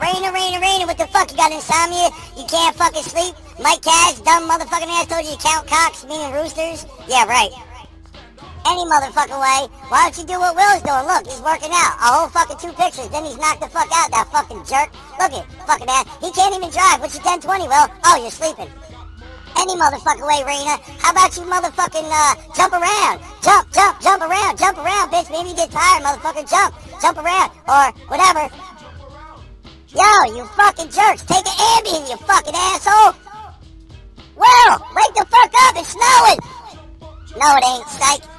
Raina, what the fuck? You got insomnia? You can't fucking sleep? Mike Cash, dumb motherfucking ass, told you to count cocks, meaning roosters? Yeah, right. Any motherfucking way. Why don't you do what Will's doing? Look, he's working out. A whole fucking 2 pictures. Then he's knocked the fuck out, that fucking jerk. Look at fucking ass. He can't even drive. What's your 1020, Will? Oh, you're sleeping. Any motherfucking way, Raina. How about you motherfucking jump around? Jump around, bitch. Maybe you get tired, motherfucker. Jump around. Or whatever. Yo, you fucking jerks. Take an Ambien, you fucking asshole. Will, wake the fuck up. It's snowing. No, it ain't, psych.